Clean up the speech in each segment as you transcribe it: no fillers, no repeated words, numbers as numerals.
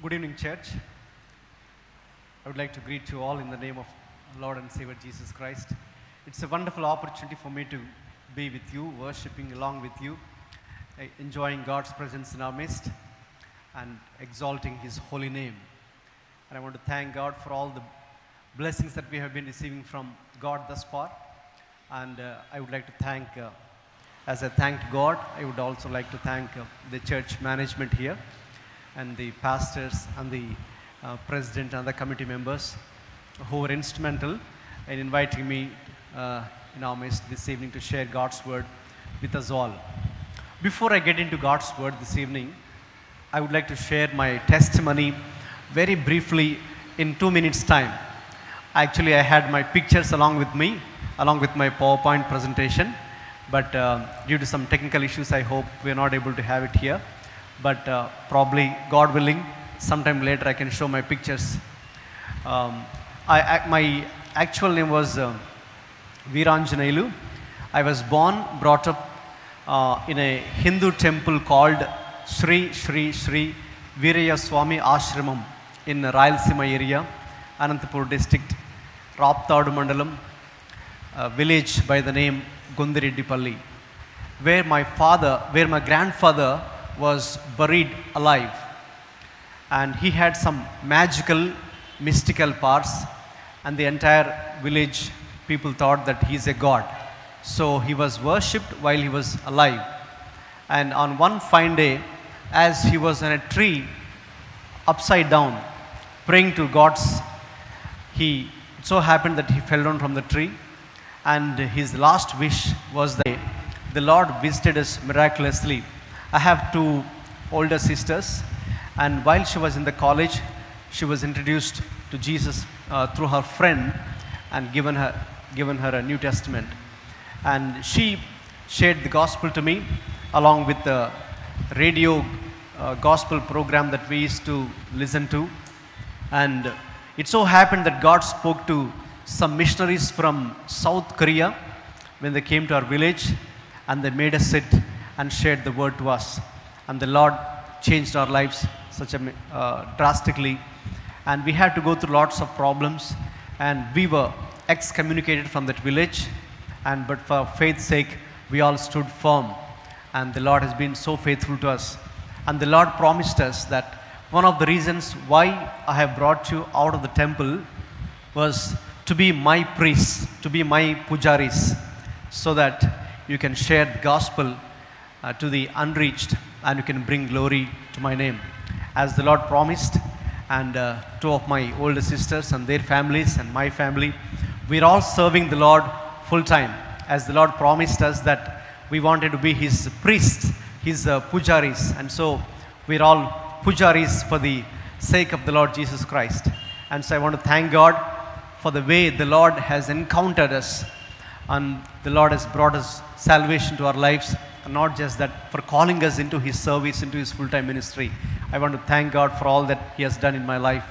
Good evening, church. I would like to greet you all in the name of Lord and Savior Jesus Christ. It's a wonderful opportunity for me to be with you, worshiping along with you, enjoying God's presence in our midst, and exalting His holy name. And I want to thank God for all the blessings that we have been receiving from God thus far. And I would like to thank, as I thanked God, I would also like to thank the church management here, and the pastors and the president and the committee members who were instrumental in inviting me in our midst this evening to share God's word with us all. Before I get into God's word this evening, I would like to share my testimony very briefly in 2 minutes time. Actually, I had my pictures along with me, along with my PowerPoint presentation, but due to some technical issues, I hope we are not able to have it here. But probably, God willing, sometime later I can show my pictures. My actual name was Veeranjanailu. I was born, brought up in a Hindu temple called Sri Veeraya Swami Ashramam in Rayalaseema area, Anantapur district, Raptadu Mandalam, a village by the name Gundireddipalli, where my grandfather was buried alive, and he had some magical, mystical powers, and the entire village people thought that he's a god. So he was worshipped while he was alive. And on one fine day, as he was on a tree upside down praying to gods, it so happened that he fell down from the tree, and his last wish was that the Lord visited us miraculously. I have two older sisters, and while she was in the college, she was introduced to Jesus through her friend and given her a New Testament. And she shared the gospel to me along with the radio gospel program that we used to listen to. And it so happened that God spoke to some missionaries from South Korea when they came to our village, and they made us sit and shared the word to us. And the Lord changed our lives drastically. And we had to go through lots of problems, and we were excommunicated from that village. But for faith's sake, we all stood firm. And the Lord has been so faithful to us. And the Lord promised us that one of the reasons why I have brought you out of the temple was to be my priests, to be my pujaris, so that you can share the gospel to the unreached, and you can bring glory to my name. As the Lord promised, and two of my older sisters and their families and my family, we're all serving the Lord full time. As the Lord promised us that we wanted to be His priests, His pujaris, and so we're all pujaris for the sake of the Lord Jesus Christ. And so I want to thank God for the way the Lord has encountered us, and the Lord has brought us salvation to our lives. And not just that, for calling us into His service, into His full-time ministry. I want to thank God for all that He has done in my life.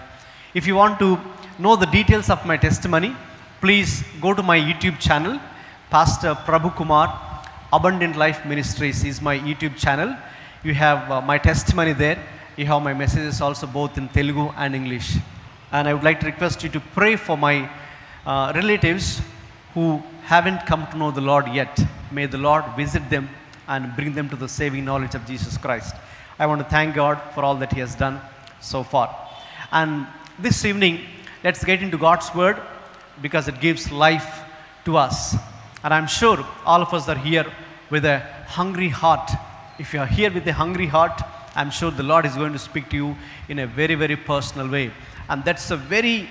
If you want to know the details of my testimony, please go to my YouTube channel. Pastor Prabhu Kumar, Abundant Life Ministries is my YouTube channel. You have my testimony there. You have my messages also both in Telugu and English. And I would like to request you to pray for my relatives who haven't come to know the Lord yet. May the Lord visit them and bring them to the saving knowledge of Jesus Christ. I want to thank God for all that He has done so far. And this evening, let's get into God's word, because it gives life to us. And I'm sure all of us are here with a hungry heart. If you are here with a hungry heart, I'm sure the Lord is going to speak to you in a very, very personal way. And that's a very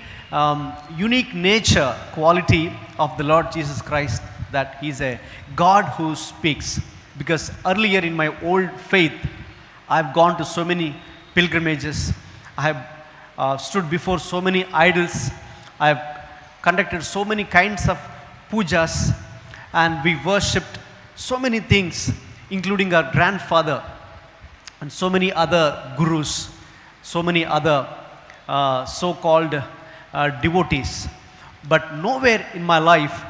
unique nature, quality of the Lord Jesus Christ, that He's a God who speaks. Because earlier in my old faith, I've gone to so many pilgrimages. I have stood before so many idols. I have conducted so many kinds of pujas, and we worshipped so many things, including our grandfather and so many other gurus, so many other so-called devotees. But nowhere in my life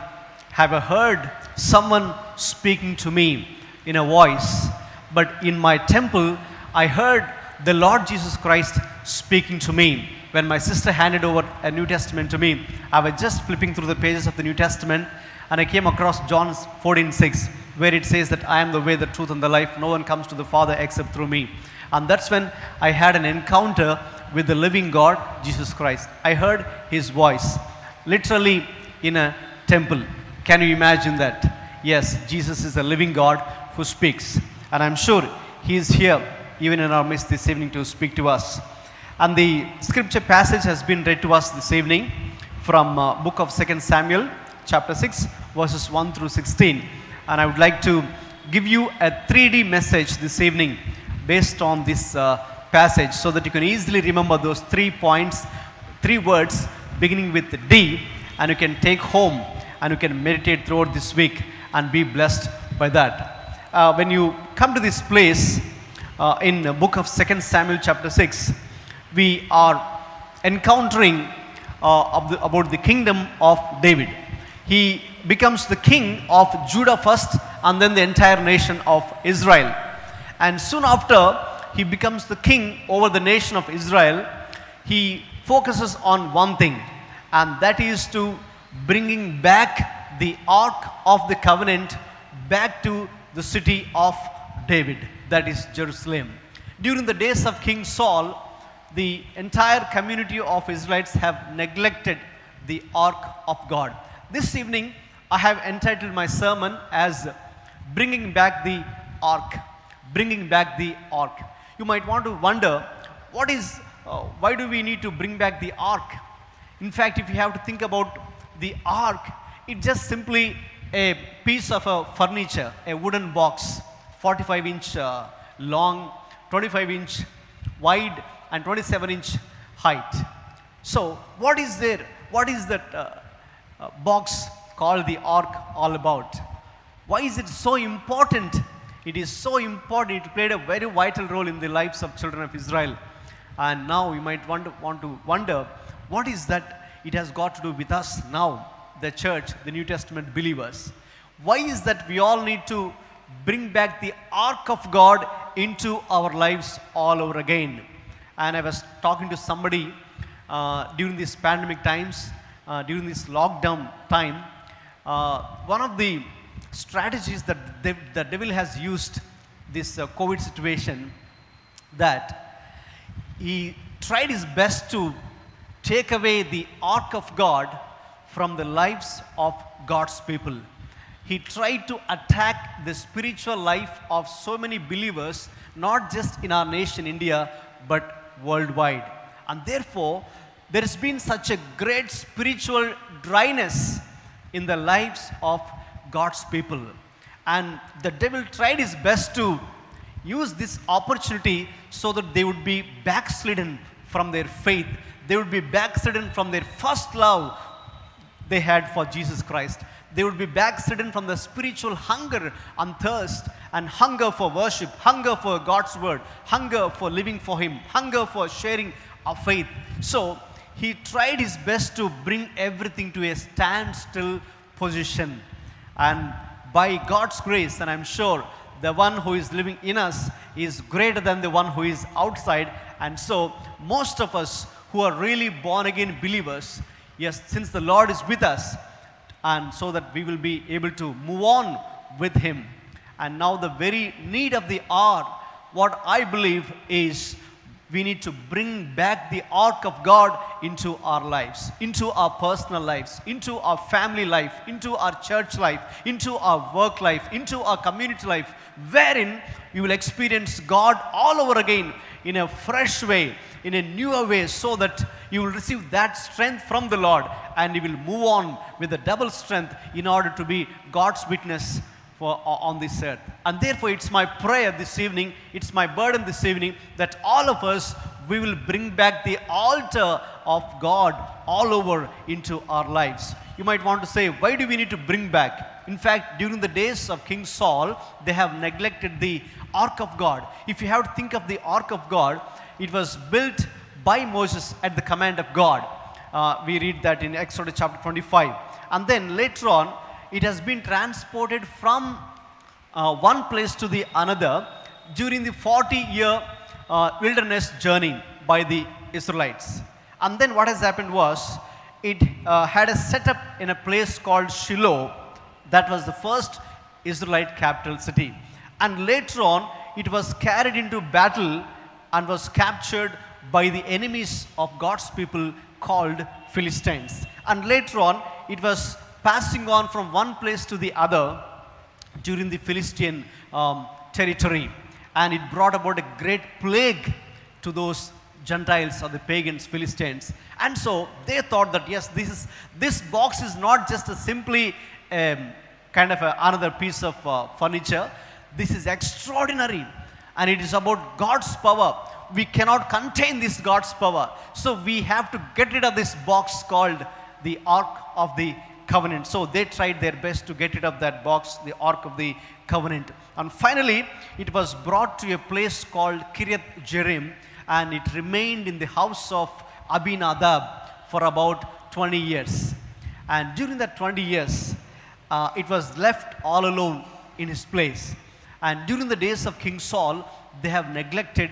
have I heard someone speaking to me in a voice. But in my temple, I heard the Lord Jesus Christ speaking to me. When my sister handed over a New Testament to me, I was just flipping through the pages of the New Testament, and I came across John 14:6, where it says that I am the way, the truth, and the life. No one comes to the Father except through me. And that's when I had an encounter with the living God, Jesus Christ. I heard his voice, literally in a temple. Can you imagine that? Yes, Jesus is the living God who speaks. And I'm sure he is here, even in our midst this evening, to speak to us. And the scripture passage has been read to us this evening from book of 2 Samuel, chapter 6, verses 1 through 16. And I would like to give you a 3D message this evening based on this passage, so that you can easily remember those 3 points, 3 words beginning with D, and you can take home and you can meditate throughout this week and be blessed by that. When you come to this place in the book of 2 Samuel chapter 6, we are encountering about the kingdom of David. He becomes the king of Judah first, and then the entire nation of Israel. And soon after he becomes the king over the nation of Israel, he focuses on one thing, and that is to bringing back the Ark of the Covenant back to the city of David, that is Jerusalem. During the days of King Saul, the entire community of Israelites have neglected the Ark of God. This evening, I have entitled my sermon as Bringing Back the Ark. Bringing back the Ark. You might want to wonder, why do we need to bring back the Ark? In fact, if you have to think about the Ark, it's just simply a piece of a furniture, a wooden box, 45-inch long, 25-inch wide, and 27-inch height. So what is there? What is that box called the Ark all about? Why is it so important? It is so important. It played a very vital role in the lives of children of Israel. And now you might want to wonder, what is that it has got to do with us now, the church, the New Testament believers? Why is that we all need to bring back the Ark of God into our lives all over again? And I was talking to somebody during these pandemic times, during this lockdown time. One of the strategies that the devil has used this COVID situation, that he tried his best to take away the Ark of God from the lives of God's people. He tried to attack the spiritual life of so many believers, not just in our nation, India, but worldwide. And therefore, there has been such a great spiritual dryness in the lives of God's people. And the devil tried his best to use this opportunity so that they would be backslidden from their faith. They would be backslidden from their first love they had for Jesus Christ. They would be backslidden from the spiritual hunger and thirst, and hunger for worship, hunger for God's word, hunger for living for him, hunger for sharing our faith. So he tried his best to bring everything to a standstill position. And by God's grace, and I'm sure the one who is living in us is greater than the one who is outside. And so most of us who are really born again believers, yes, since the Lord is with us, and so that we will be able to move on with him. And now the very need of the hour, what I believe is, we need to bring back the Ark of God into our lives, into our personal lives, into our family life, into our church life, into our work life, into our community life, wherein you will experience God all over again in a fresh way, in a newer way, so that you will receive that strength from the Lord, and you will move on with a double strength in order to be God's witness on this earth. And therefore, it's my prayer this evening, it's my burden this evening, that all of us, we will bring back the altar of God all over into our lives. You might want to say, why do we need to bring back? In fact, during the days of King Saul, they have neglected the Ark of God. If you have to think of the Ark of God, it was built by Moses at the command of God. We read that in Exodus chapter 25. And then later on, it has been transported from one place to the another during the 40-year wilderness journey by the Israelites. And then what has happened was, it had a setup in a place called Shiloh. That was the first Israelite capital city. And later on, it was carried into battle and was captured by the enemies of God's people called Philistines. And later on, it was passing on from one place to the other during the Philistine territory. And it brought about a great plague to those Gentiles or the pagans, Philistines. And so they thought that yes, this box is not just a simply kind of another piece of furniture. This is extraordinary, and it is about God's power. We cannot contain this God's power, so we have to get rid of this box called the Ark of the Covenant. So they tried their best to get rid of that box, the Ark of the Covenant. And finally, it was brought to a place called Kiriath Jearim, and it remained in the house of Abinadab for about 20 years. And during that 20 years, it was left all alone in his place. And during the days of King Saul, they have neglected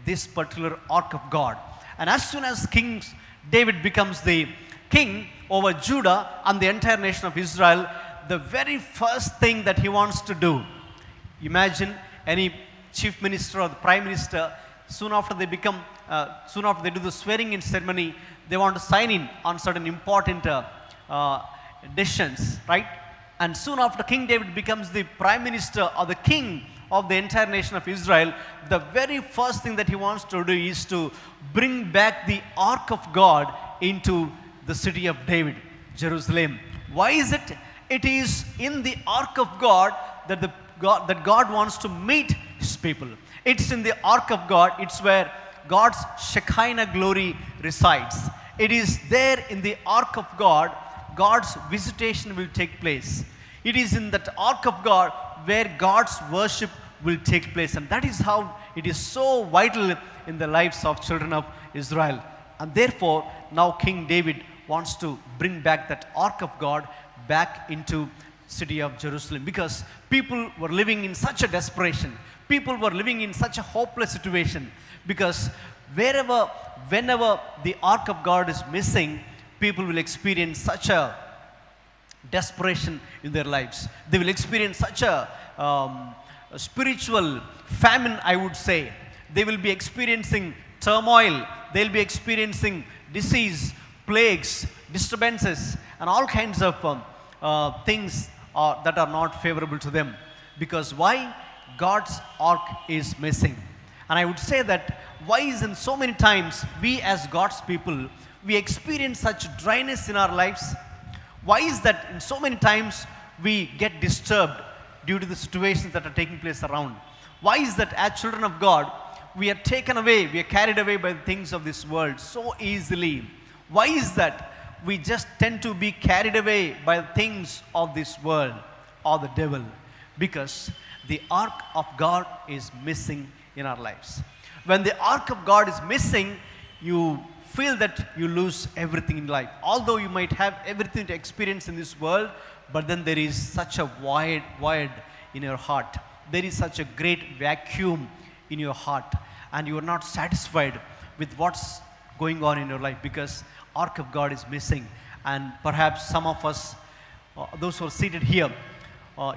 this particular Ark of God. And as soon as King David becomes the king over Judah and the entire nation of Israel, the very first thing that he wants to do, imagine any chief minister or the prime minister, soon after they do the swearing in ceremony, they want to sign in on certain important decisions, right? And soon after King David becomes the prime minister or the king of the entire nation of Israel, the very first thing that he wants to do is to bring back the Ark of God into the city of David, Jerusalem. Why is it? It is in the Ark of God that God wants to meet his people. It's in the Ark of God. It's where God's Shekinah glory resides. It is there in the Ark of God God's visitation will take place. It is in that Ark of God where God's worship will take place. And that is how it is so vital in the lives of children of Israel. And therefore, now King David wants to bring back that Ark of God back into city of Jerusalem, because people were living in such a desperation. People were living in such a hopeless situation, because whenever the Ark of God is missing, people will experience such a desperation in their lives. They will experience such a spiritual famine, I would say. They will be experiencing turmoil. They'll be experiencing disease, plagues, disturbances, and all kinds of things that are not favorable to them. Because why? God's Ark is missing. And I would say that why is in so many times we as God's people, we experience such dryness in our lives? Why is that in so many times we get disturbed due to the situations that are taking place around? Why is that as children of God, we are taken away, we are carried away by the things of this world so easily? Why is that we just tend to be carried away by the things of this world or the devil? Because the Ark of God is missing in our lives. When the Ark of God is missing, you feel that you lose everything in life. Although you might have everything to experience in this world, but then there is such a void in your heart. There is such a great vacuum in your heart, and you are not satisfied with what's going on in your life because Ark of God is missing. And perhaps some of us, those who are seated here,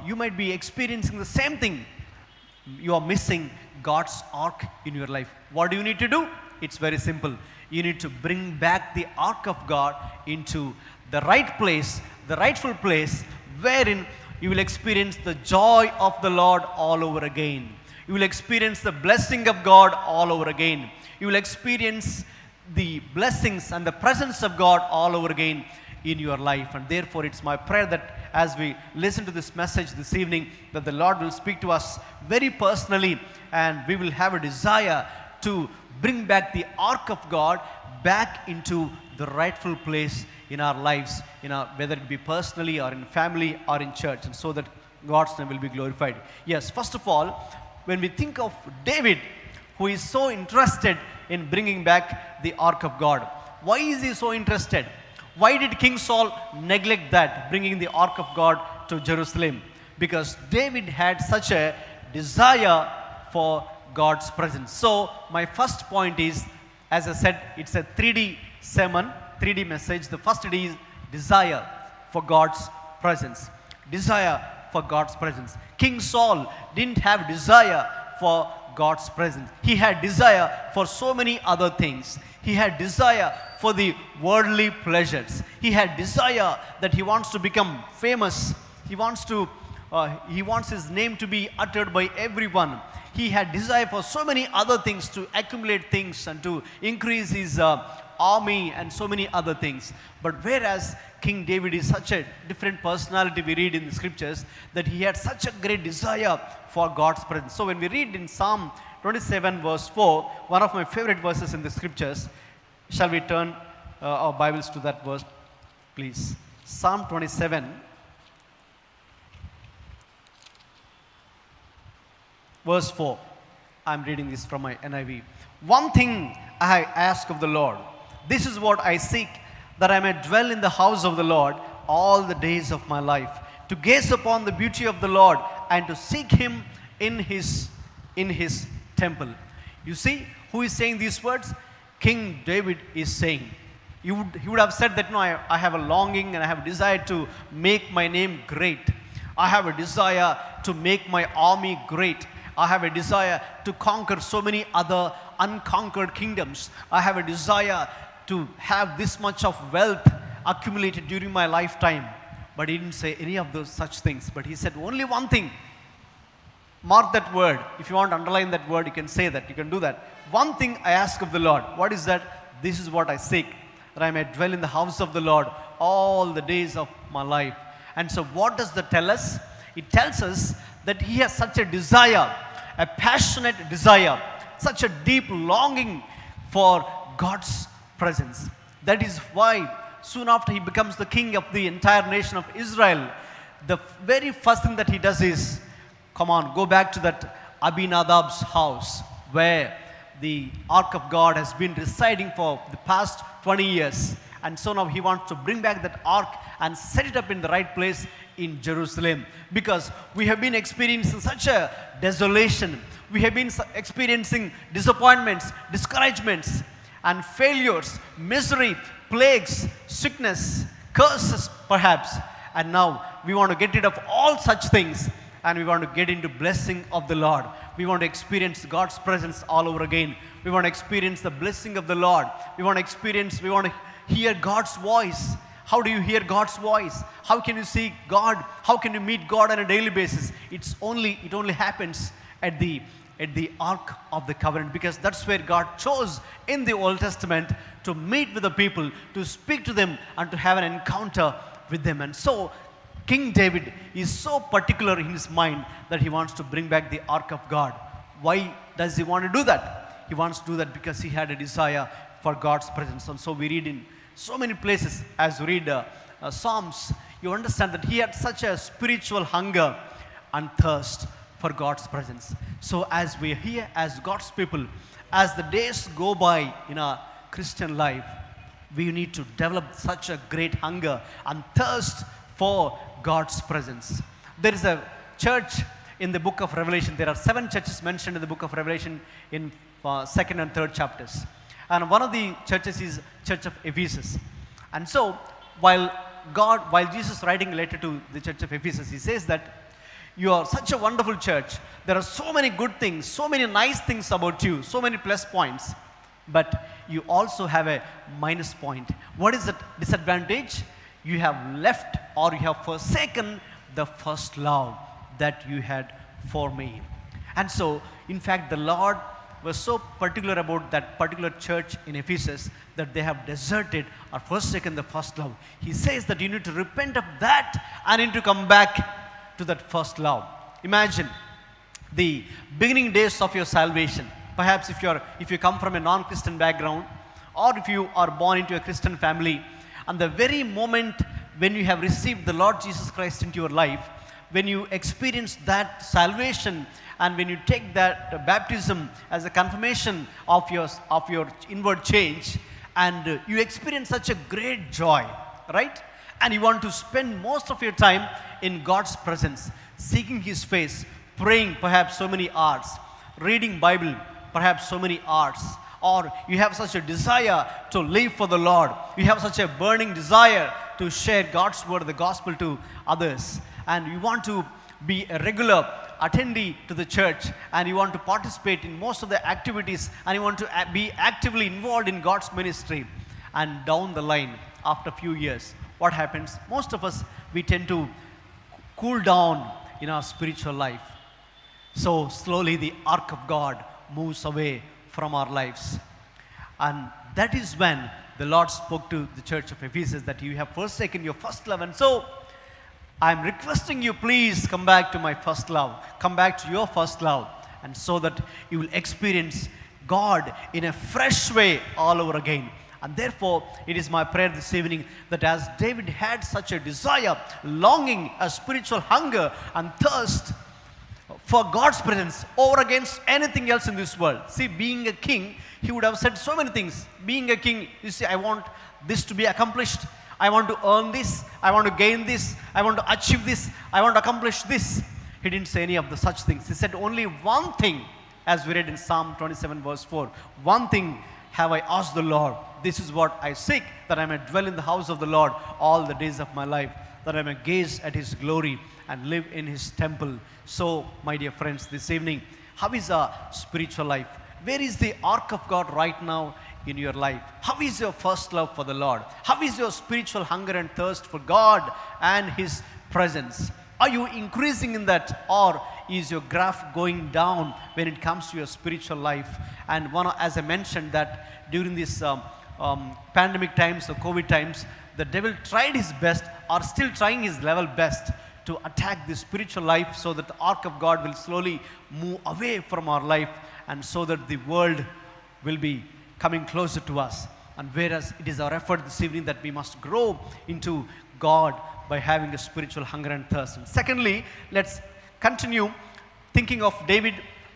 you might be experiencing the same thing. You are missing God's Ark in your life. What do you need to do? It's very simple. You need to bring back the Ark of God into the right place, the rightful place, wherein you will experience the joy of the Lord all over again. You will experience the blessing of God all over again. You will experience the blessings and the presence of God all over again in your life. And therefore, it's my prayer that as we listen to this message this evening, that the Lord will speak to us very personally, and we will have a desire to bring back the Ark of God back into the rightful place in our lives, whether it be personally or in family or in church, and so that God's name will be glorified. Yes, first of all, when we think of David, who is so interested in bringing back the Ark of God, why is he so interested? Why did King Saul neglect that, bringing the Ark of God to Jerusalem? Because David had such a desire for God's presence. So my first point is, as I said, it's a 3D sermon, 3D message. The first D is desire for God's presence. Desire for God's presence. King Saul didn't have desire for God's presence. He had desire for so many other things. He had desire for the worldly pleasures. He had desire that he wants to become famous. He wants his name to be uttered by everyone. He had desire for so many other things, to accumulate things and to increase his army and so many other things. But whereas King David is such a different personality, we read in the scriptures that he had such a great desire for God's presence. So when we read in Psalm 27 verse 4, one of my favorite verses in the scriptures, shall we turn our Bibles to that verse, please? Psalm 27 verse 4. I'm reading this from my NIV. One thing I ask of the Lord, this is what I seek, that I may dwell in the house of the Lord all the days of my life, to gaze upon the beauty of the Lord and to seek him in his temple. You see who is saying these words? King David is saying. He would have said that, no, I have a longing and I have a desire to make my name great. I have a desire to make my army great. I have a desire to conquer so many other unconquered kingdoms. I have a desire to have this much of wealth accumulated during my lifetime. But he didn't say any of those such things. But he said only one thing. Mark that word. If you want to underline that word, you can say that. You can do that. One thing I ask of the Lord. What is that? This is what I seek, that I may dwell in the house of the Lord all the days of my life. And so what does that tell us? It tells us that he has such a desire, a passionate desire, such a deep longing for God's presence. That is why soon after he becomes the king of the entire nation of Israel, the very first thing that he does is, come on, go back to that Abinadab's house where the ark of God has been residing for the past 20 years. And so now he wants to bring back that ark and set it up in the right place in Jerusalem, because we have been experiencing such a desolation. We have been experiencing disappointments, discouragements, and failures, misery, plagues, sickness, curses perhaps. And now we want to get rid of all such things and we want to get into blessing of the Lord. We want to experience God's presence all over again. We want to experience the blessing of the Lord. We want to hear God's voice. How do you hear God's voice? How can you see God? How can you meet God on a daily basis? It only happens at the Ark of the Covenant, because that's where God chose in the Old Testament to meet with the people, to speak to them and to have an encounter with them. And so King David is so particular in his mind that he wants to bring back the Ark of God. Why does he want to do that? He wants to do that because he had a desire for God's presence. And so we read in so many places, as we read Psalms, you understand that he had such a spiritual hunger and thirst for God's presence. So as we are here as God's people, as the days go by in our Christian life, we need to develop such a great hunger and thirst for God's presence. There is a church in the book of Revelation. There are 7 churches mentioned in the book of Revelation in 2nd and 3rd chapters. And one of the churches is Church of Ephesus. And so while Jesus writing a letter to the Church of Ephesus, he says that you are such a wonderful church. There are so many good things, so many nice things about you, so many plus points. But you also have a minus point. What is the disadvantage? You have left or you have forsaken the first love that you had for me. And so, in fact, the Lord was so particular about that particular church in Ephesus that they have deserted or forsaken the first love. He says that you need to repent of that and need to come back to that first love. Imagine the beginning days of your salvation. Perhaps if you come from a non-Christian background, or if you are born into a Christian family, and the very moment when you have received the Lord Jesus Christ into your life, when you experience that salvation and when you take that baptism as a confirmation of your inward change, and you experience such a great joy, right? And you want to spend most of your time in God's presence, seeking His face, praying perhaps so many hours. reading Bible, perhaps so many hours, or you have such a desire to live for the Lord, you have such a burning desire to share God's word, the gospel to others, and you want to be a regular attendee to the church, and you want to participate in most of the activities, and you want to be actively involved in God's ministry. And down the line, after a few years, what happens? Most of us, we tend to cool down in our spiritual life. So slowly the ark of God moves away from our lives. And that is when the Lord spoke to the church of Ephesus that you have forsaken your first love. And so I'm requesting you, please come back to my first love. Come back to your first love. And so that you will experience God in a fresh way all over again. And therefore, it is my prayer this evening that as David had such a desire, longing, a spiritual hunger and thirst for God's presence over against anything else in this world. See, being a king, he would have said so many things. Being a king, you see, I want this to be accomplished. I want to earn this. I want to gain this. I want to achieve this. I want to accomplish this. He didn't say any of the such things. He said only one thing, as we read in Psalm 27 verse 4. One thing have I asked the Lord. This is what I seek, that I may dwell in the house of the Lord all the days of my life, that I may gaze at his glory and live in his temple. So, my dear friends, this evening, how is our spiritual life? Where is the ark of God right now in your life? How is your first love for the Lord? How is your spiritual hunger and thirst for God and his presence? Are you increasing in that, or is your graph going down when it comes to your spiritual life? And as I mentioned, that during this pandemic times or COVID times, the devil tried his best, or still trying his level best, to attack the spiritual life, so that the ark of God will slowly move away from our life, and so that the world will be coming closer to us. And whereas it is our effort this evening that we must grow into God by having a spiritual hunger and thirst. And secondly, let's continue thinking of David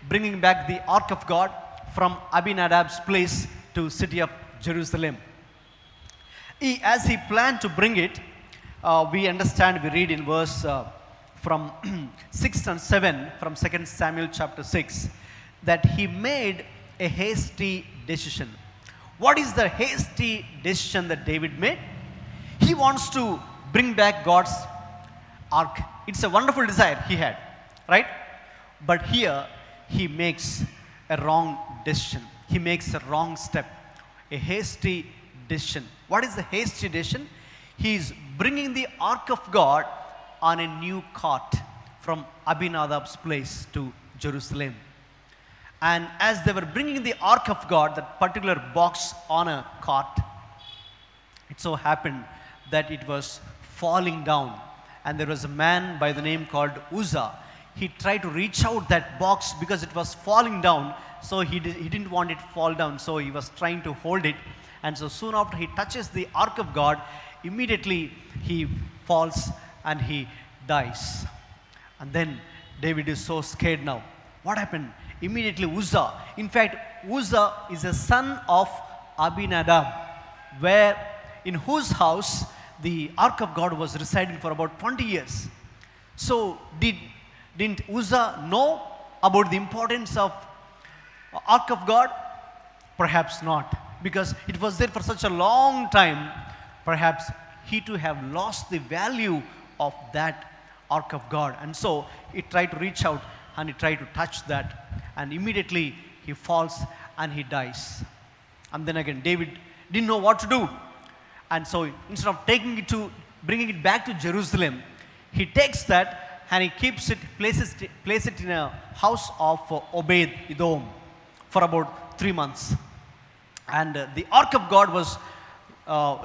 bringing back the ark of God from Abinadab's place to city of Jerusalem. As he planned to bring it, we understand, we read in verse from 6 and 7 from 2 Samuel chapter 6, that he made a hasty decision. What is the hasty decision that David made? He wants to bring back God's ark. It's a wonderful desire he had, right? But here he makes a wrong decision. He makes a wrong step, a hasty decision. What is the hasty decision? He is bringing the ark of God on a new cart from Abinadab's place to Jerusalem. And as they were bringing the ark of God, that particular box on a cart, it so happened that it was falling down. And there was a man by the name called Uzzah. He tried to reach out that box because it was falling down. So he didn't want it to fall down. So he was trying to hold it. And so soon after he touches the ark of God, immediately he falls and he dies. And then David is so scared now. What happened? Immediately Uzzah. In fact, Uzzah is a son of Abinadab, in whose house the ark of God was residing for about 20 years. So didn't Uzzah know about the importance of ark of God? Perhaps not, because it was there for such a long time. Perhaps he too have lost the value of that ark of God. And so he tried to reach out and he tried to touch that. And immediately he falls and he dies. And then again, David didn't know what to do. And so instead of bringing it back to Jerusalem, he takes that and he keeps it, places it in a house of Obed Edom for about 3 months. And the ark of God was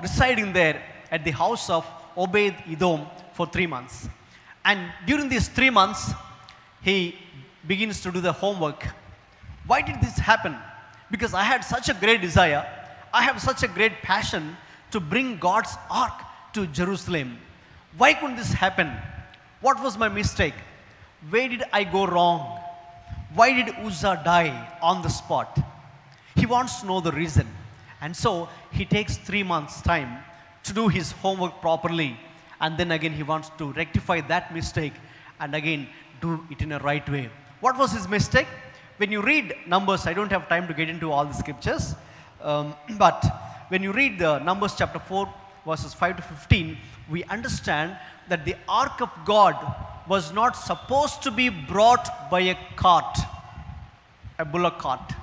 residing there at the house of Obed Edom for 3 months. And during these 3 months, he begins to do the homework. Why did this happen? Because I had such a great desire, I have such a great passion to bring God's ark to Jerusalem. Why couldn't this happen? What was my mistake? Where did I go wrong? Why did Uzzah die on the spot? He wants to know the reason. And so he takes 3 months time to do his homework properly. And then again he wants to rectify that mistake and again do it in a right way. What was his mistake? when you read Numbers, I don't have time to get into all the scriptures, but when you read the Numbers chapter 4, verses 5 to 15, we understand that the ark of God was not supposed to be brought by a cart, a bullock cart.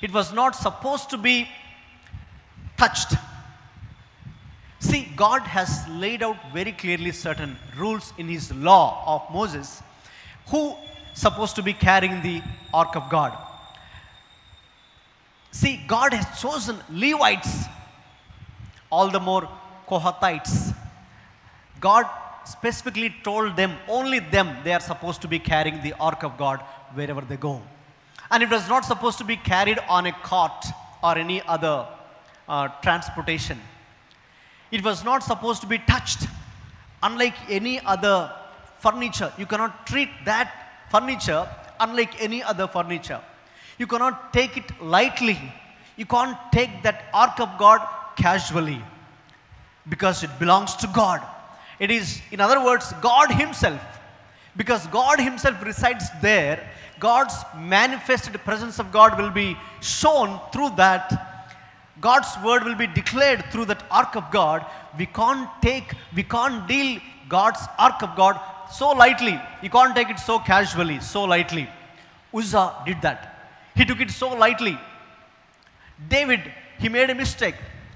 It was not supposed to be touched. See, God has laid out very clearly certain rules in his law of Moses. Who supposed to be carrying the ark of God? See, God has chosen Levites, all the more Kohathites. God specifically told them, only them, they are supposed to be carrying the ark of God wherever they go. And it was not supposed to be carried on a cart or any other transportation. It was not supposed to be touched. Unlike any other furniture, you cannot treat that furniture unlike any other furniture. You cannot take it lightly. You can't take that ark of God casually, because it belongs to God. It is, in other words, God himself. Because God himself resides there, God's manifested presence of God will be shown through that. God's word will be declared through that ark of God. We can't deal God's ark of God so lightly. You can't take it so casually, so lightly. Uzzah did that. He took it so lightly. David, he made a mistake.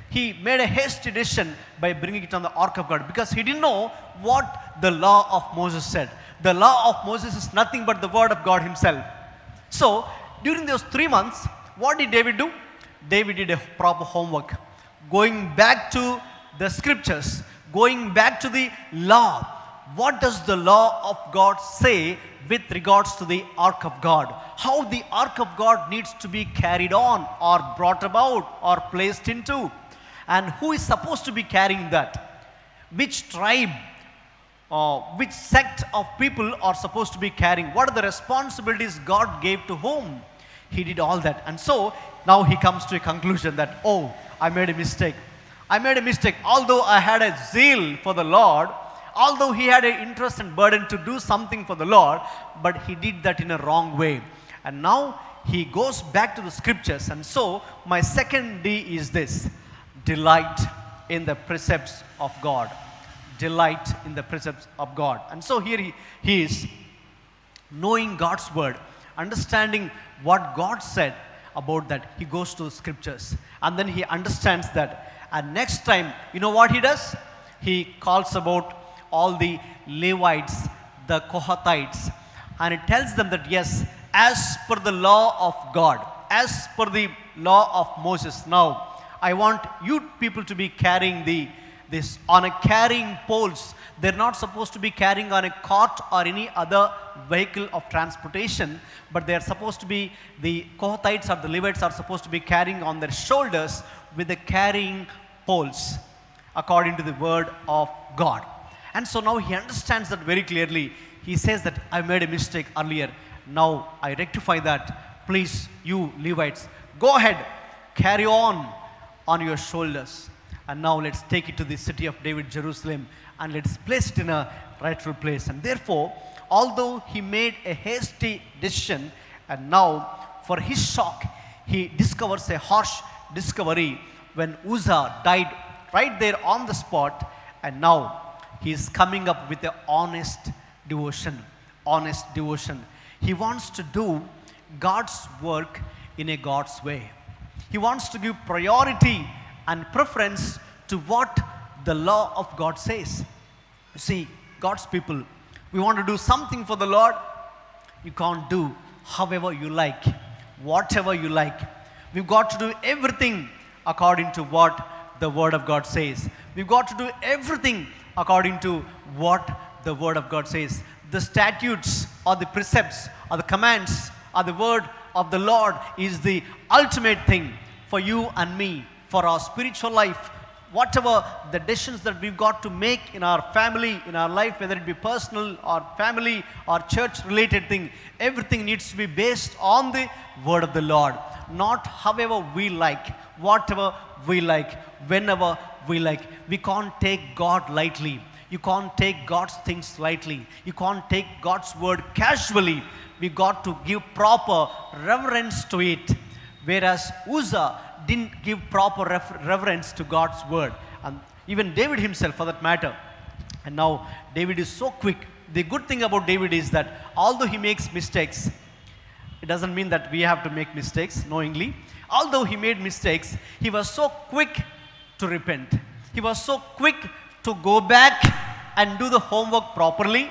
He made a hasty decision by bringing it on the ark of God, because he didn't know what the law of Moses said. The law of Moses is nothing but the word of God himself. So, during those 3 months, what did David do? David did a proper homework, going back to the scriptures, going back to the law. What does the law of God say with regards to the ark of God? How the ark of God needs to be carried on or brought about or placed into? And who is supposed to be carrying that? Which tribe which sect of people are supposed to be carrying? What are the responsibilities God gave to whom? He did all that. And so now he comes to a conclusion that, oh, I made a mistake. I made a mistake. Although I had a zeal for the Lord, although he had an interest and burden to do something for the Lord, but he did that in a wrong way. And now he goes back to the scriptures. And so my second D is this: delight in the precepts of God. Delight in the precepts of God. And so here he is knowing God's word, understanding what God said about that. He goes to the scriptures and then he understands that. And next time, you know what he does? He calls about all the Levites, the Kohathites, and he tells them that yes, as per the law of God, as per the law of Moses, now I want you people to be carrying this on a carrying poles. They're not supposed to be carrying on a cart or any other vehicle of transportation, but they're supposed to be, the Kohathites or the Levites are supposed to be carrying on their shoulders with the carrying poles according to the word of God. And so now he understands that very clearly. He says that I made a mistake earlier. Now I rectify that. Please, you Levites, go ahead, carry on your shoulders. And now let's take it to the city of David, Jerusalem, and let's place it in a rightful place. And therefore, although he made a hasty decision, and now for his shock, he discovers a harsh discovery when Uzzah died right there on the spot. And now he is coming up with an honest devotion. Honest devotion. He wants to do God's work in a God's way. He wants to give priority and preference to what the law of God says. You see, God's people, we want to do something for the Lord. You can't do however you like, whatever you like. We've got to do everything according to what the Word of God says. We've got to do everything according to what the Word of God says. The statutes or the precepts or the commands or the Word of the Lord is the ultimate thing for you and me, for our spiritual life. Whatever the decisions that we've got to make in our family, in our life, whether it be personal or family or church related thing, everything needs to be based on the word of the Lord. Not however we like, whatever we like, whenever we like. We can't take God lightly. You can't take God's things lightly. You can't take God's word casually. we got to give proper reverence to it. Whereas Uzzah didn't give proper reverence to God's word. And even David himself, for that matter. And now David is so quick. The good thing about David is that although he makes mistakes, it doesn't mean that we have to make mistakes knowingly. Although he made mistakes, he was so quick to repent. He was so quick to go back and do the homework properly,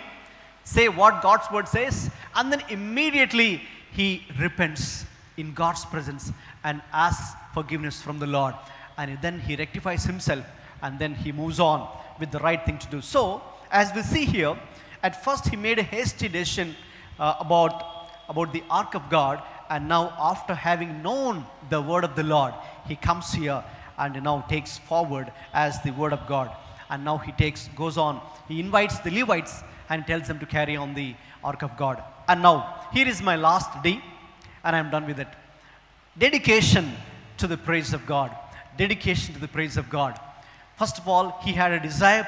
say what God's word says, and then immediately he repents in God's presence and asks forgiveness from the Lord. And then he rectifies himself, and then he moves on with the right thing to do. So, as we see here, at first he made a hasty decision about the ark of God, and now after having known the word of the Lord, he comes here and now takes forward as the word of God. And now he goes on, he invites the Levites and tells them to carry on the ark of God. And now, here is my last D, and I am done with it. Dedication to the praise of God. Dedication to the praise of God. First of all, he had a desire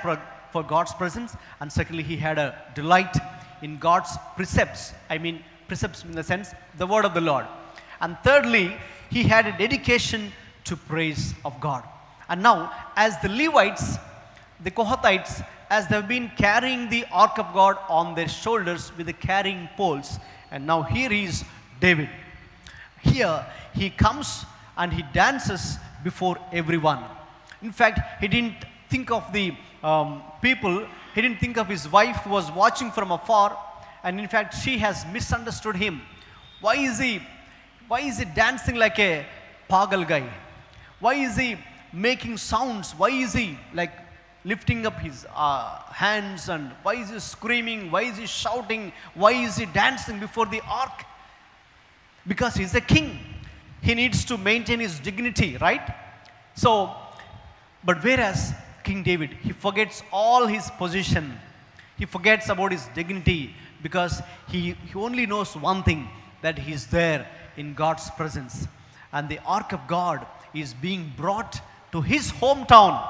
for God's presence, and secondly, he had a delight in God's precepts. I mean, precepts in the sense, the word of the Lord. And thirdly, he had a dedication to praise of God. And now, as the Levites, the Kohathites, as they've been carrying the ark of God on their shoulders with the carrying poles, and now here is David. Here he comes and he dances before everyone. In fact, he didn't think of the people, he didn't think of his wife who was watching from afar, and in fact she has misunderstood him. Why is he dancing like a pagal guy? Why is he making sounds? Why is he like lifting up his hands, and why is he screaming? Why is he shouting? Why is he dancing before the ark? Because he's a king. He needs to maintain his dignity, right? So, but whereas King David, he forgets all his position. He forgets about his dignity, because he only knows one thing, that he is there in God's presence. And the ark of God is being brought to his hometown,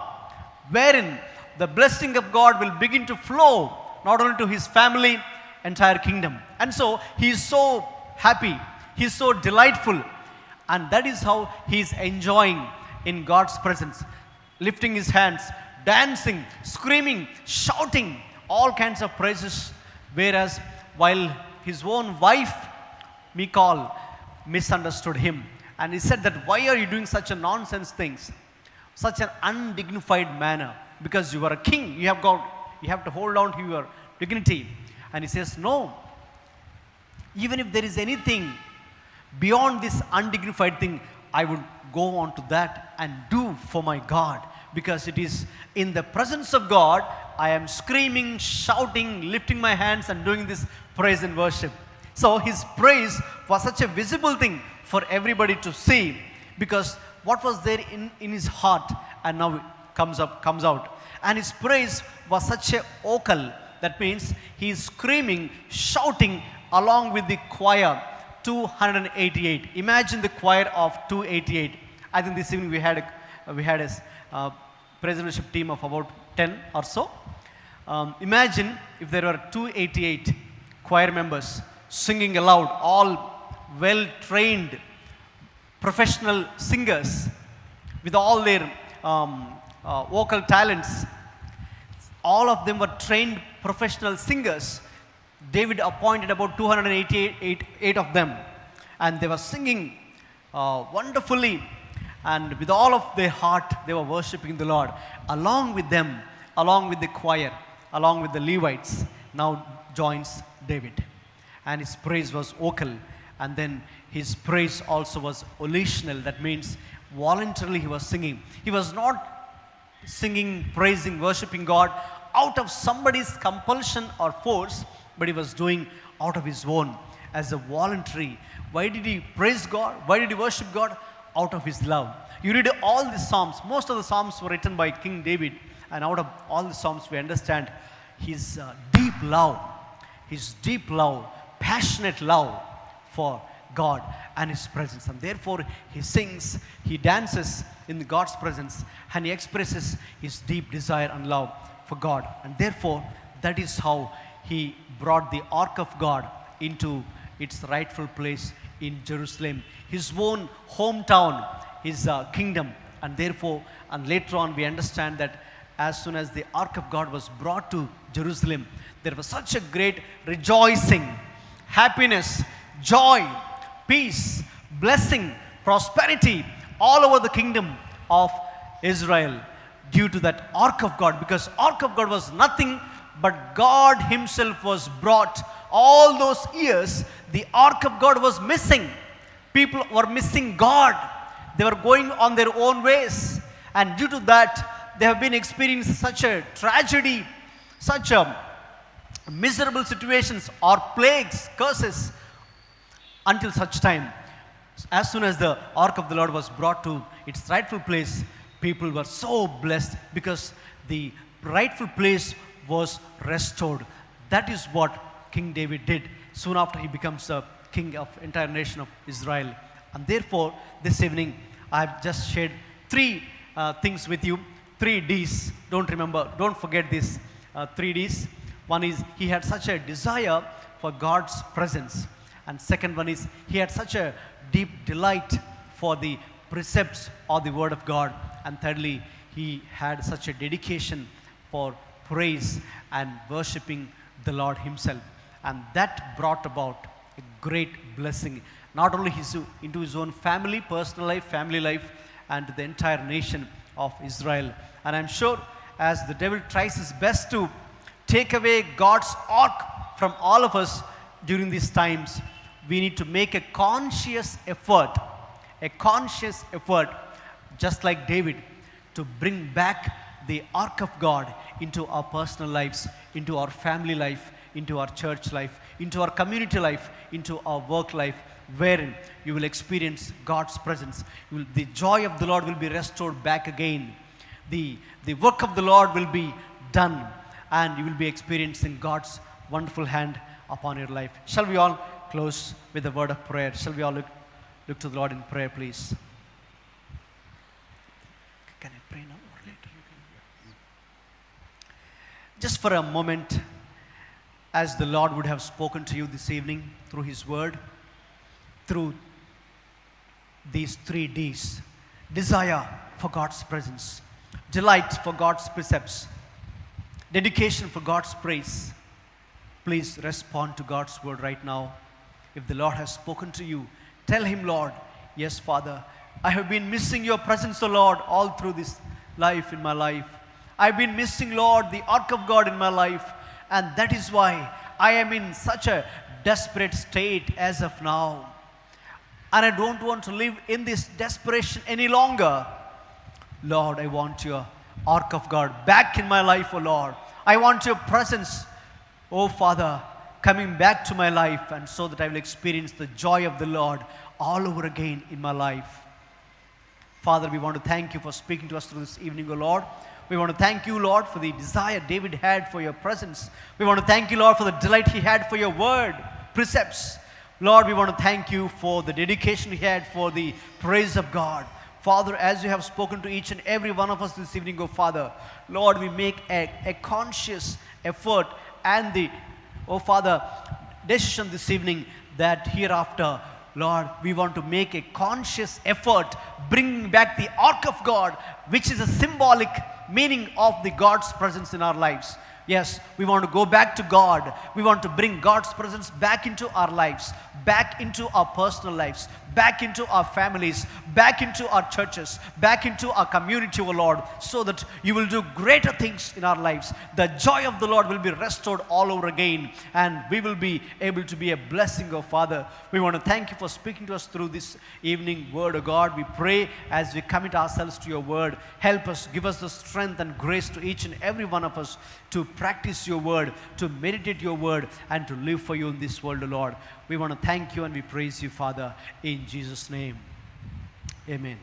wherein the blessing of God will begin to flow, not only to his family, entire kingdom. And so he is so happy, he is so delightful, and that is how he is enjoying in God's presence, lifting his hands, dancing, screaming, shouting, all kinds of praises. Whereas while his own wife, Michal, misunderstood him, and he said that, why are you doing such a nonsense things, such an undignified manner? Because you are a king, you have to hold on to your dignity. And he says, no, even if there is anything beyond this undignified thing, I would go on to that and do for my God, because it is in the presence of God I am screaming, shouting, lifting my hands and doing this praise and worship. So his praise was such a visible thing for everybody to see, because what was there in his heart, and now it comes out. And his praise was such a vocal, that means he is screaming, shouting along with the choir, 288. Imagine the choir of 288. I think this evening we had a praise and worship team of about 10 or so. Imagine if there were 288 choir members singing aloud, all well-trained professional singers with all their vocal talents. All of them were trained professional singers. David appointed about 288 of them, and they were singing wonderfully, and with all of their heart they were worshiping the Lord. Along with them, along with the choir, along with the Levites, now joins David, and his praise was vocal, and then his praise also was volitional. That means voluntarily he was singing. He was not singing, praising, worshiping God out of somebody's compulsion or force, but he was doing out of his own as a voluntary. Why did he praise God? Why did he worship God? Out of his love. You read all the Psalms. Most of the Psalms were written by King David, and out of all the Psalms we understand his deep love, passionate love for God and his presence. And therefore he sings, he dances in God's presence, and he expresses his deep desire and love for God. And therefore that is how he brought the ark of God into its rightful place in Jerusalem, his own hometown, his kingdom. And therefore, and later on, we understand that as soon as the ark of God was brought to Jerusalem, there was such a great rejoicing, happiness, joy, peace, blessing, prosperity all over the kingdom of Israel due to that ark of God, because ark of God was nothing but God himself was brought. All those years the ark of God was missing. People were missing God. They were going on their own ways, and due to that they have been experiencing such a tragedy, such a miserable situations or plagues, curses, until such time. As soon as the ark of the Lord was brought to its rightful place, people were so blessed because the rightful place was restored. That is what King David did soon after he becomes the king of entire nation of Israel. And therefore, this evening I have just shared three things with you. 3 D's. Don't forget this 3 D's. One is he had such a desire for God's presence, and second one is he had such a deep delight for the precepts of the word of God, and thirdly he had such a dedication for praise and worshiping the Lord himself, and that brought about a great blessing, not only into his own family, personal life, family life, and to the entire nation of Israel. And I'm sure as the devil tries his best to take away God's ark from all of us during these times, we need to make a conscious effort, just like David, to bring back the ark of God into our personal lives, into our family life, into our church life, into our community life, into our work life, wherein you will experience God's presence. The joy of the Lord will be restored back again. The work of the Lord will be done, and you will be experiencing God's wonderful hand upon your life. Shall we all close with a word of prayer? Shall we all look to the Lord in prayer, please? Can I pray now or later? Just for a moment, as the Lord would have spoken to you this evening through his word, through these 3 D's: desire for God's presence, delight for God's precepts, dedication for God's praise. Please respond to God's word right now. If the Lord has spoken to you, tell him, Lord, yes, Father, I have been missing your presence, O Lord, all through this life in my life. I've been missing, Lord, the ark of God in my life, and that is why I am in such a desperate state as of now. And I don't want to live in this desperation any longer. Lord, I want your ark of God back in my life, O Lord. I want your presence, O Father, coming back to my life, and so that I will experience the joy of the Lord all over again in my life. Father, we want to thank you for speaking to us through this evening, O Lord. We want to thank you, Lord, for the desire David had for your presence. We want to thank you, Lord, for the delight he had for your word, precepts. Lord, we want to thank you for the dedication he had for the praise of God. Father, as you have spoken to each and every one of us this evening, oh Father, Lord, we make a conscious effort and the, oh Father, decision this evening that hereafter, Lord, we want to make a conscious effort bringing back the ark of God, which is a symbolic meaning of the God's presence in our lives. Yes, we want to go back to God. We want to bring God's presence back into our lives, back into our personal lives, back into our families, back into our churches, back into our community, O Lord, so that you will do greater things in our lives. The joy of the Lord will be restored all over again, and we will be able to be a blessing, O Father. We want to thank you for speaking to us through this evening word, O God. We pray as we commit ourselves to your word, help us, give us the strength and grace to each and every one of us to practice your word, to meditate your word, and to live for you in this world, O Lord. We want to thank you and we praise you, Father, in Jesus' name. Amen.